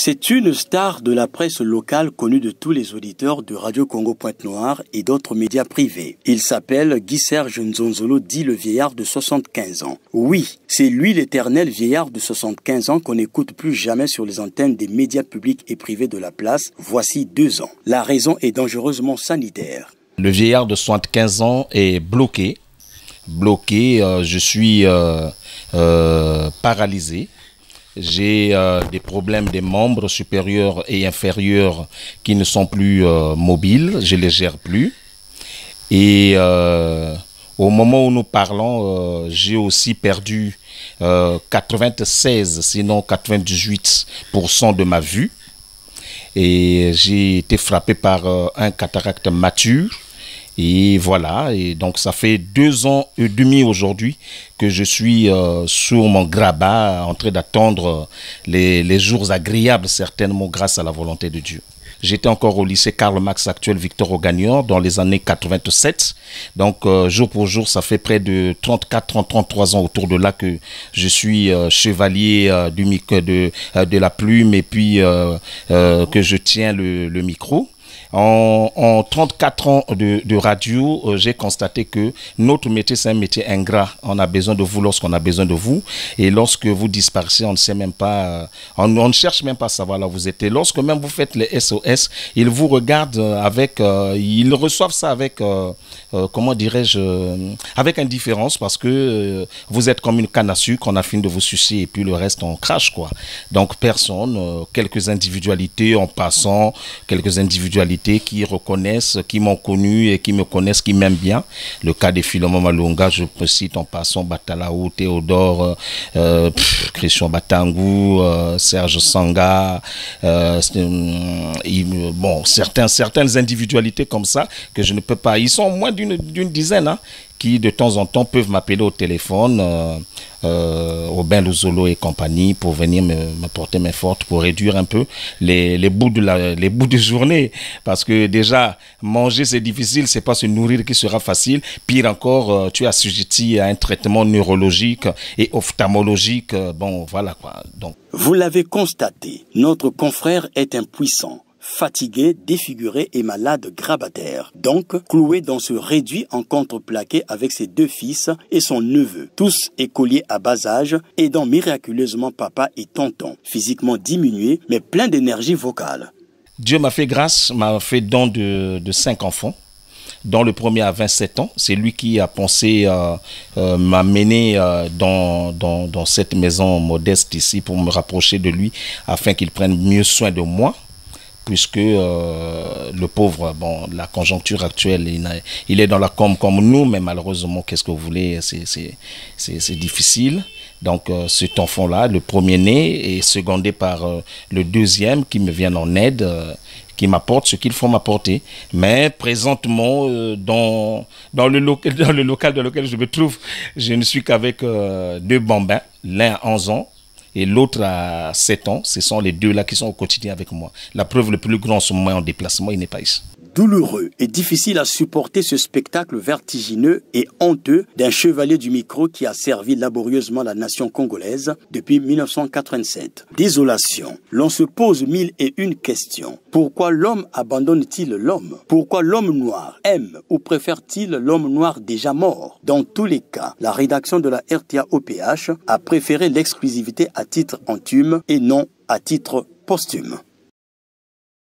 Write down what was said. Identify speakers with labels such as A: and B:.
A: C'est une star de la presse locale connue de tous les auditeurs de Radio Congo Pointe-Noire et d'autres médias privés. Il s'appelle Guy-Serge Nzonzolo, dit le vieillard de 75 ans. Oui, c'est lui l'éternel vieillard de 75 ans qu'on n'écoute plus jamais sur les antennes des médias publics et privés de la place, voici 2 ans. La raison est dangereusement sanitaire.
B: Le vieillard de 75 ans est bloqué. Je suis paralysé. J'ai des problèmes des membres supérieurs et inférieurs qui ne sont plus mobiles, je ne les gère plus. Et au moment où nous parlons, j'ai aussi perdu 96, sinon 98% de ma vue. Et j'ai été frappé par un cataracte mature. Et voilà, et donc ça fait 2 ans et demi aujourd'hui que je suis sur mon grabat en train d'attendre les jours agréables, certainement grâce à la volonté de Dieu. J'étais encore au lycée Karl Marx actuel Victor Augagnor dans les années 87. Donc jour pour jour, ça fait près de 33 ans autour de là que je suis chevalier de la plume et puis que je tiens le micro. En 34 ans de radio, j'ai constaté que notre métier, c'est un métier ingrat. On a besoin de vous lorsqu'on a besoin de vous. Et lorsque vous disparaissez, on ne sait même pas, on ne cherche même pas à savoir là où vous êtes. Et lorsque même vous faites les SOS, ils vous regardent avec, ils reçoivent ça avec, comment dirais-je, avec indifférence parce que vous êtes comme une canne à sucre, on a fini de vous sucer et puis le reste, on crache, quoi. Donc personne, quelques individualités en passant, quelques individualités qui reconnaissent, qui m'ont connu et qui me connaissent, qui m'aiment bien. Le cas de Philomon Malunga, je cite en passant Batalaou, Théodore, Christian Batangou, Serge Sanga, bon, certaines individualités comme ça que je ne peux pas. Ils sont moins d'une dizaine, hein, qui de temps en temps peuvent m'appeler au téléphone, Aubin Luzolo et compagnie, pour venir me porter main forte, pour réduire un peu les bouts de journée. Parce que déjà, manger c'est difficile, c'est pas se nourrir qui sera facile. Pire encore, tu es assujetti à un traitement neurologique et ophtalmologique. Bon, voilà quoi. Donc.
A: Vous l'avez constaté, notre confrère est impuissant. Fatigué, défiguré et malade grabataire. Donc, cloué dans ce réduit en contreplaqué avec ses 2 fils et son neveu, tous écoliers à bas âge, aidant miraculeusement papa et tonton, physiquement diminués, mais plein d'énergie vocale.
B: Dieu m'a fait grâce, m'a fait don de 5 enfants. Dont le premier a 27 ans. C'est lui qui a pensé m'amener dans cette maison modeste ici pour me rapprocher de lui afin qu'il prenne mieux soin de moi. Puisque le pauvre, bon, la conjoncture actuelle, il est dans la com comme nous, mais malheureusement, qu'est-ce que vous voulez, c'est difficile. Donc cet enfant-là, le premier-né, est secondé par le deuxième qui me vient en aide, qui m'apporte ce qu'il faut m'apporter. Mais présentement, dans le local dans lequel je me trouve, je ne suis qu'avec 2 bambins, l'un à 11 ans, et l'autre à 7 ans. Ce sont les 2 là qui sont au quotidien avec moi. La preuve, le plus grand en ce moment en déplacement, il n'est pas ici.
A: Douloureux et difficile à supporter ce spectacle vertigineux et honteux d'un chevalier du micro qui a servi laborieusement la nation congolaise depuis 1987. Désolation. L'on se pose 1001 questions. Pourquoi l'homme abandonne-t-il l'homme? Pourquoi l'homme noir aime ou préfère-t-il l'homme noir déjà mort? Dans tous les cas, la rédaction de la RTA-OPH a préféré l'exclusivité à titre anthume et non à titre posthume.